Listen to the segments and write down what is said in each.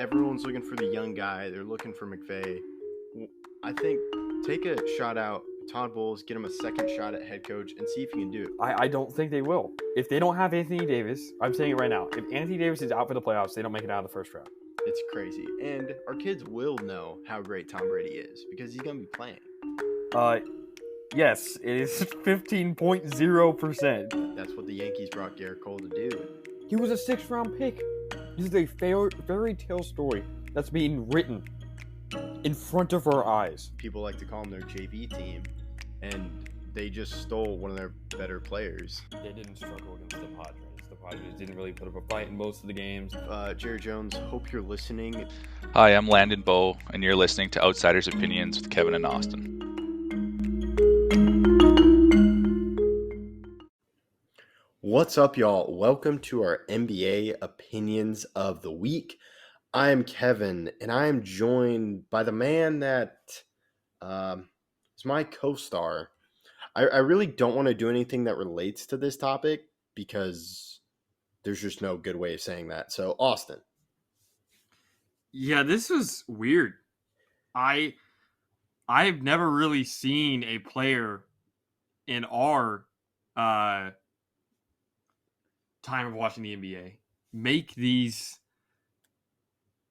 everyone's looking for the young guy. They're looking for McVay. I think take a shot out Todd Bowles, get him a second shot at head coach, and see if he can do it. I don't think they will. If they don't have Anthony Davis, I'm saying it right now. If Anthony Davis is out for the playoffs, they don't make it out of the first round. It's crazy. And our kids will know how great Tom Brady is because he's going to be playing. Yes, it is 15.0%. That's what the Yankees brought Garrett Cole to do. He was a 6th-round pick. This is a fairy tale story that's being written in front of our eyes. People like to call them their JV team, and they just stole one of their better players. They didn't struggle against the Padres. The Padres didn't really put up a fight in most of the games. Jerry Jones, hope you're listening. Hi, I'm Landon Bowe, and you're listening to Outsiders Opinions with Kevin and Austin. What's up, y'all? Welcome to our NBA Opinions of the Week. I am Kevin, and I am joined by the man that is my co-star. I really don't want to do anything that relates to this topic because there's just no good way of saying that. So, Austin. Yeah, this was weird. I've never really seen a player in our time of watching the NBA make these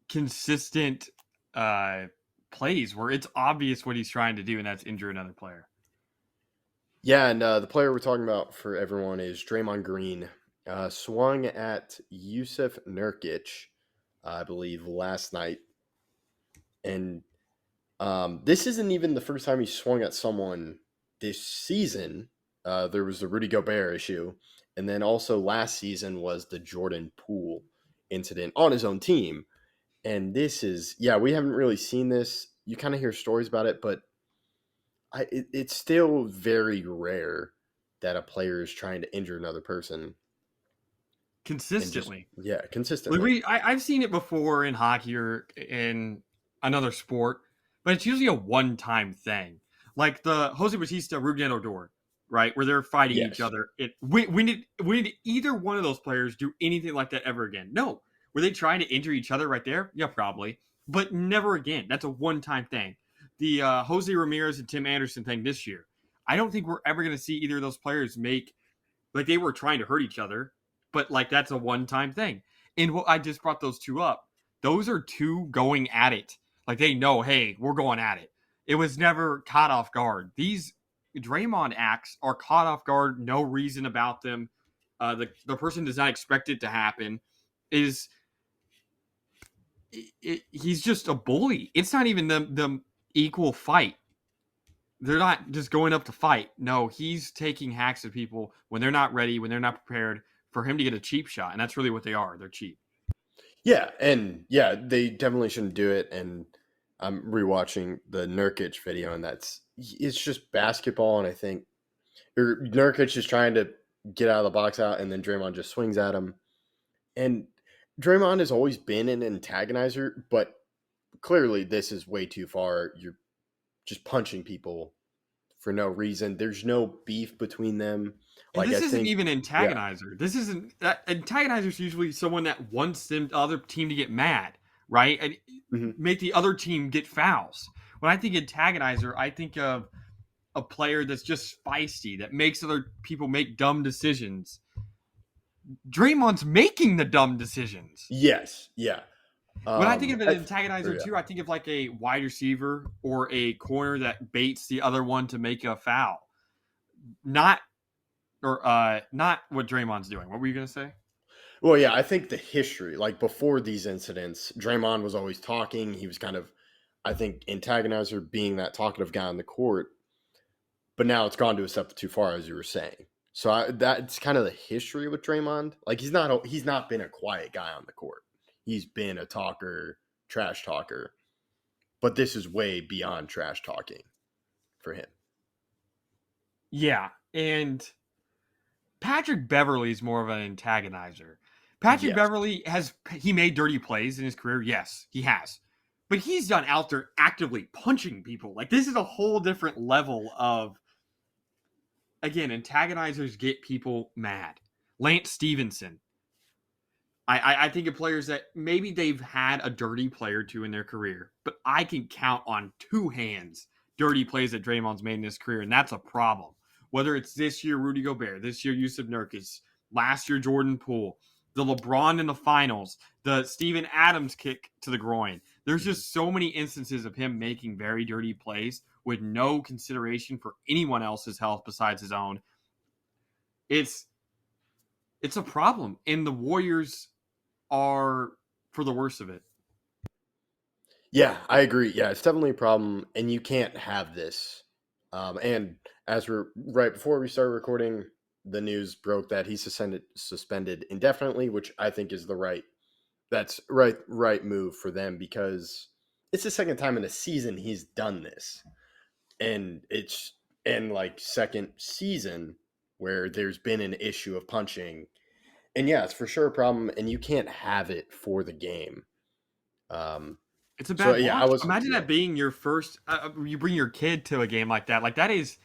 consistent plays where it's obvious what he's trying to do, and that's injure another player. Yeah, and the player we're talking about for everyone is Draymond Green. Swung at Yusuf Nurkic, I believe, last night. And this isn't even the first time he swung at someone this season. There was the Rudy Gobert issue. And then also last season was the Jordan Poole incident on his own team. And this is, we haven't really seen this. You kind of hear stories about it, but it's still very rare that a player is trying to injure another person. Consistently. Consistently. I've seen it before in hockey or in another sport, but it's usually a one-time thing. Like the Jose Bautista, Ruben Odor, right? Where they're fighting each other. When did either one of those players do anything like that ever again? No. Were they trying to injure each other right there? Yeah, probably. But never again. That's a one-time thing. The Jose Ramirez and Tim Anderson thing this year. I don't think we're ever going to see either of those players make, like they were trying to hurt each other, but like that's a one-time thing. And I just brought those two up. Those are two going at it. Like they know, hey, we're going at it. It was never caught off guard. These Draymond acts are caught off guard, no reason about them. The person does not expect it to happen. He's just a bully. It's not even the equal fight. They're not just going up to fight. No, he's taking hacks at people when they're not ready, when they're not prepared for him to get a cheap shot. And that's really what they are. They're cheap. Yeah, and they definitely shouldn't do it. And I'm rewatching the Nurkic video, and it's just basketball. And I think Nurkic is trying to get out of the box out, and then Draymond just swings at him. And Draymond has always been an antagonizer, but clearly this is way too far. You're just punching people for no reason. There's no beef between them. Like, this isn't even antagonizer. Yeah. This isn't that antagonizer is usually someone that wants the other team to get mad, right? And make the other team get fouls. When I think antagonizer, I think of a player that's just feisty, that makes other people make dumb decisions. Draymond's making the dumb decisions. Yes, yeah. When I think of an antagonizer too, I think of like a wide receiver or a corner that baits the other one to make a foul. Not what Draymond's doing. What were you going to say? Well, yeah, I think the history, like before these incidents, Draymond was always talking. He was kind of, I think, antagonizer, being that talkative guy on the court. But now it's gone to a step too far, as you were saying. So that's kind of the history with Draymond. Like he's not been a quiet guy on the court. He's been a talker, trash talker. But this is way beyond trash talking for him. Yeah, and Patrick Beverley is more of an antagonizer. Patrick Beverley he made dirty plays in his career? Yes, he has. But he's done out there actively punching people. Like this is a whole different level of, again, antagonizers get people mad. Lance Stevenson. I think of players that maybe they've had a dirty play or two in their career, but I can count on two hands dirty plays that Draymond's made in his career, and that's a problem. Whether it's this year Rudy Gobert, this year Yusuf Nurkic, last year Jordan Poole, the LeBron in the finals, the Steven Adams kick to the groin. There's just so many instances of him making very dirty plays with no consideration for anyone else's health besides his own. It's a problem, and the Warriors are for the worst of it. Yeah, I agree. Yeah, it's definitely a problem, and you can't have this. And as we're right before we started recording, the news broke that he's suspended indefinitely, which I think is the right move for them, because it's the second time in a season he's done this, and it's in like second season where there's been an issue of punching, and yeah, it's for sure a problem, and you can't have it for the game. It's a bad yeah, watch. Imagine that being your first. You bring your kid to a game like that. Like that is.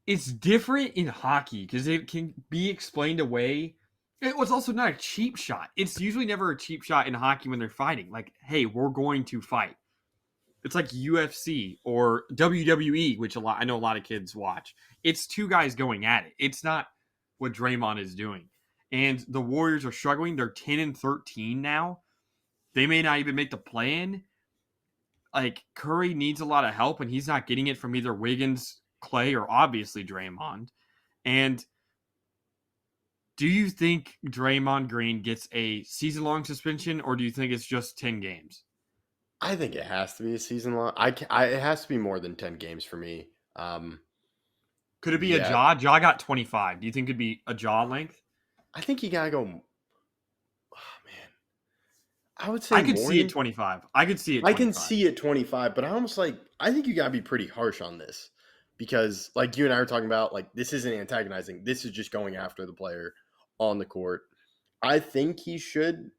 It's different in hockey because it can be explained away. It was also not a cheap shot. It's usually never a cheap shot in hockey when they're fighting. Like, hey, we're going to fight. It's like UFC or WWE, which I know a lot of kids watch. It's two guys going at it. It's not what Draymond is doing. And the Warriors are struggling. They're 10-13 now. They may not even make the play-in. Like, Curry needs a lot of help, and he's not getting it from either Wiggins, Clay, or obviously Draymond. And do you think Draymond Green gets a season-long suspension, or do you think it's just 10 games? I think it has to be a season long. It has to be more than 10 games for me. Could it be a jaw? Jaw got 25. Do you think it'd be a jaw length? I think you gotta go. Oh man, I would say I could see it 25. I could see it 25. I can see it 25, but I think you gotta be pretty harsh on this, because like you and I were talking about, like, this isn't antagonizing. This is just going after the player on the court. I think he should.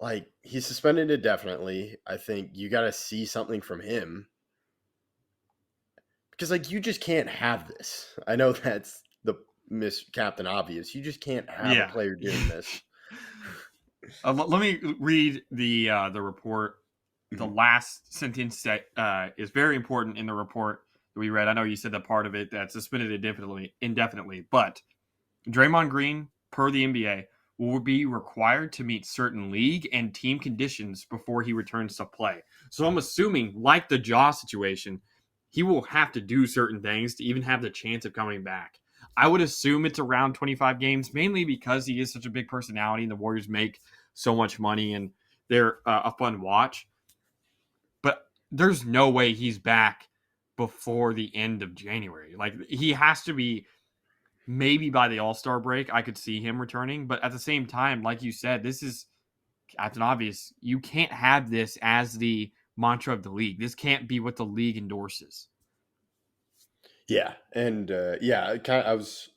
Like, he's suspended indefinitely. I think you got to see something from him, because, like, you just can't have this. I know that's the Captain Obvious. You just can't have a player doing this. Let me read the report. The last sentence that is very important in the report that we read. I know you said that part of it that's suspended indefinitely, but Draymond Green, per the NBA, will be required to meet certain league and team conditions before he returns to play. So I'm assuming, like the jaw situation, he will have to do certain things to even have the chance of coming back. I would assume it's around 25 games, mainly because he is such a big personality and the Warriors make so much money and they're a fun watch. But there's no way he's back before the end of January. Like, he has to be. Maybe by the All-Star break, I could see him returning. But at the same time, like you said, this is Captain Obvious. You can't have this as the mantra of the league. This can't be what the league endorses. Yeah. And I was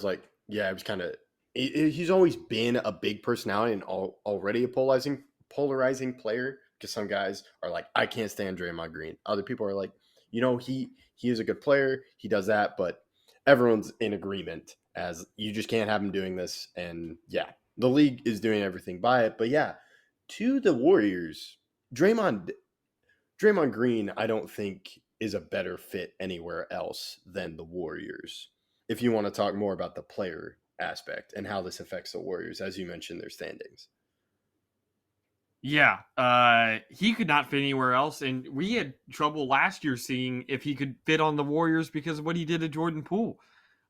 like, yeah, it was kind of, he's always been a big personality and already a polarizing player, because some guys are like, I can't stand Draymond Green. Other people are like, he is a good player. He does that, but everyone's in agreement as you just can't have him doing this. And yeah, the league is doing everything by it. But yeah, to the Warriors, Draymond Green, I don't think is a better fit anywhere else than the Warriors. If you want to talk more about the player aspect and how this affects the Warriors, as you mentioned, their standings. Yeah, he could not fit anywhere else, and we had trouble last year seeing if he could fit on the Warriors because of what he did to Jordan Poole.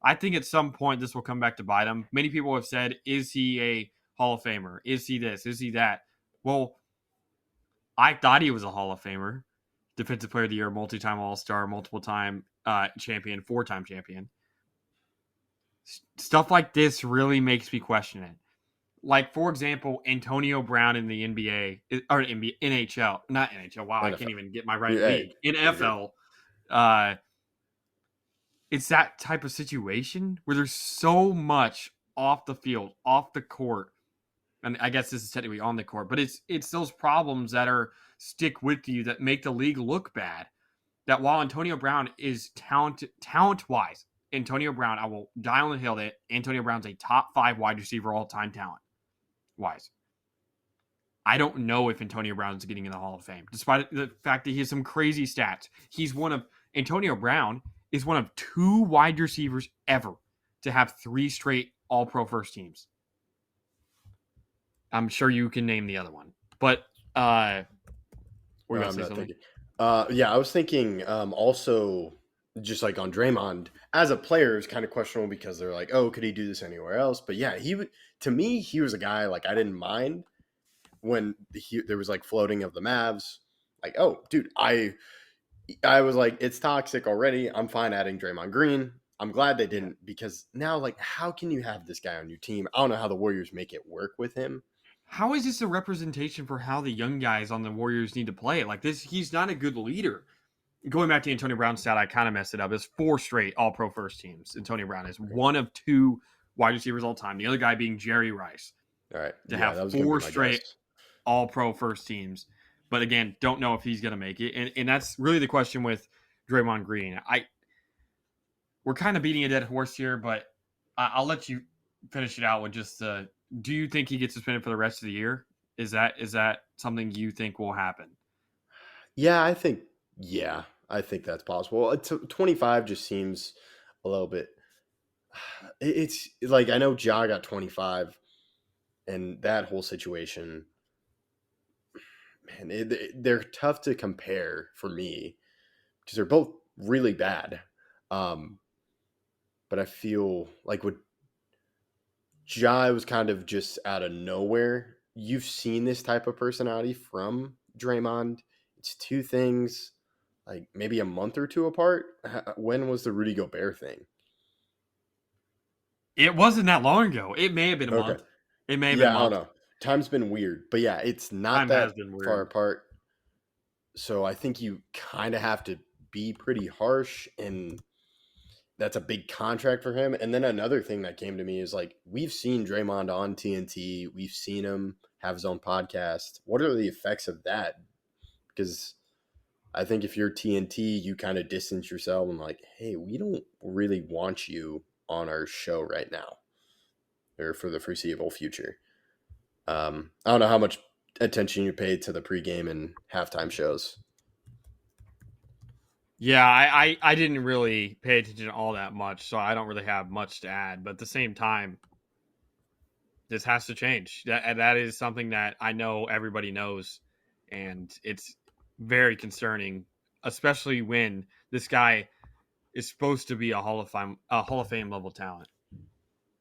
I think at some point this will come back to bite him. Many people have said, is he a Hall of Famer? Is he this? Is he that? Well, I thought he was a Hall of Famer. Defensive Player of the Year, multi-time All-Star, multiple-time champion, 4-time champion. Stuff like this really makes me question it. Like, for example, Antonio Brown in the NBA, or NHL, not NHL. Wow, NFL. I can't even get my league. In NFL, it's that type of situation where there's so much off the field, off the court, and I guess this is technically on the court, but it's those problems that stick with you that make the league look bad. That while Antonio Brown is talent-wise Antonio Brown, I will die on the hill that Antonio Brown's a top 5 wide receiver all-time talent wise. I don't know if Antonio Brown is getting in the Hall of Fame, despite the fact that he has some crazy stats. Antonio Brown is one of 2 wide receivers ever to have 3 straight All-Pro first teams. I'm sure you can name the other one, but were you gonna say not something? thinking. I was thinking also just like on Draymond as a player is kind of questionable because they're like, oh, could he do this anywhere else? But yeah, to me, he was a guy like I didn't mind when there was like floating of the Mavs. Like, oh, dude, I was like, it's toxic already. I'm fine adding Draymond Green. I'm glad they didn't because now, like, how can you have this guy on your team? I don't know how the Warriors make it work with him. How is this a representation for how the young guys on the Warriors need to play it? Like this, he's not a good leader. Going back to Antonio Brown's stat, I kind of messed it up. It's 4 straight All-Pro first teams. Antonio Brown is one of 2 wide receivers all time. The other guy being Jerry Rice. All right. To That have was gonna 4 be my straight guess. All-Pro first teams. But again, don't know if he's going to make it. And that's really the question with Draymond Green. We're kind of beating a dead horse here, but I'll let you finish it out with just do you think he gets suspended for the rest of the year? Is that something you think will happen? Yeah, I think that's possible. 25 just seems a little bit. It's like I know Ja got 25, and that whole situation, man, they're tough to compare for me because they're both really bad. But I feel like with Ja was kind of just out of nowhere. You've seen this type of personality from Draymond. It's 2 things, like maybe a month or 2 apart. When was the Rudy Gobert thing? It wasn't that long ago. It may have been a Okay. month. It may have been a Yeah, I don't month. know. Time's been weird, but yeah, it's not Time has that been far weird. apart. So I think you kind of have to be pretty harsh, and that's a big contract for him. And then another thing that came to me is like we've seen Draymond on TNT, we've seen him have his own podcast. What are the effects of that? Because I think if you're TNT, you kind of distance yourself and like, hey, we don't really want you on our show right now or for the foreseeable future. I don't know how much attention you paid to the pregame and halftime shows. Yeah, I didn't really pay attention all that much, so I don't really have much to add. But at the same time, this has to change. That is something that I know everybody knows, and it's very concerning, especially when this guy is supposed to be a Hall of Fame level talent.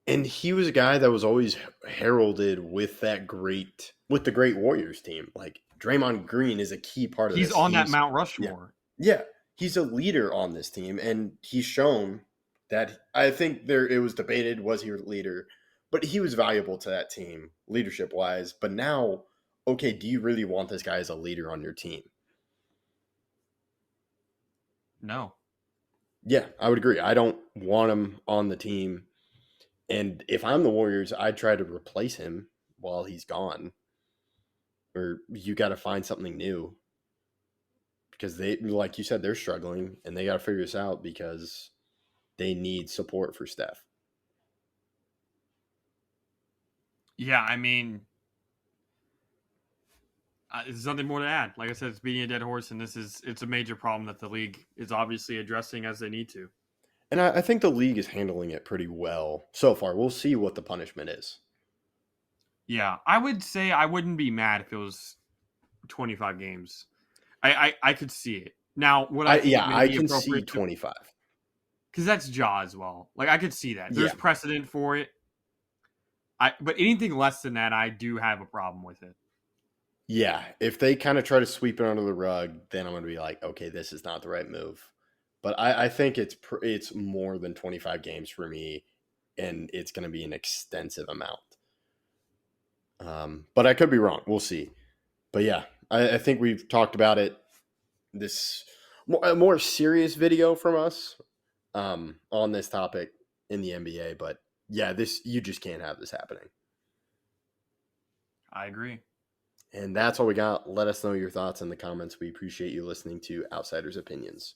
And he was a guy that was always heralded with the great Warriors team. Like Draymond Green is a key part of He's this. on that Mount Rushmore. Yeah, he's a leader on this team, and he's shown that. I think it was debated, was he a leader, but he was valuable to that team leadership wise. But now, okay, do you really want this guy as a leader on your team? No. Yeah, I would agree. I don't want him on the team. And if I'm the Warriors, I'd try to replace him while he's gone. Or you got to find something new. Because they, like you said, they're struggling and they got to figure this out because they need support for Steph. Yeah, I mean, there's nothing more to add. Like I said, it's beating a dead horse, and it's a major problem that the league is obviously addressing as they need to. And I think the league is handling it pretty well so far. We'll see what the punishment is. Yeah, I would say I wouldn't be mad if it was 25 games. I could see it. Now, what I think I can see 25. Because that's Ja as well. Like, I could see that. There's precedent for it. But anything less than that, I do have a problem with it. Yeah, if they kind of try to sweep it under the rug, then I'm going to be like, okay, this is not the right move. But I think it's more than 25 games for me, and it's going to be an extensive amount. But I could be wrong. We'll see. But yeah, I think we've talked about it. A more serious video from us on this topic in the NBA. But yeah, you just can't have this happening. I agree. And that's all we got. Let us know your thoughts in the comments. We appreciate you listening to Outsiders Opinions.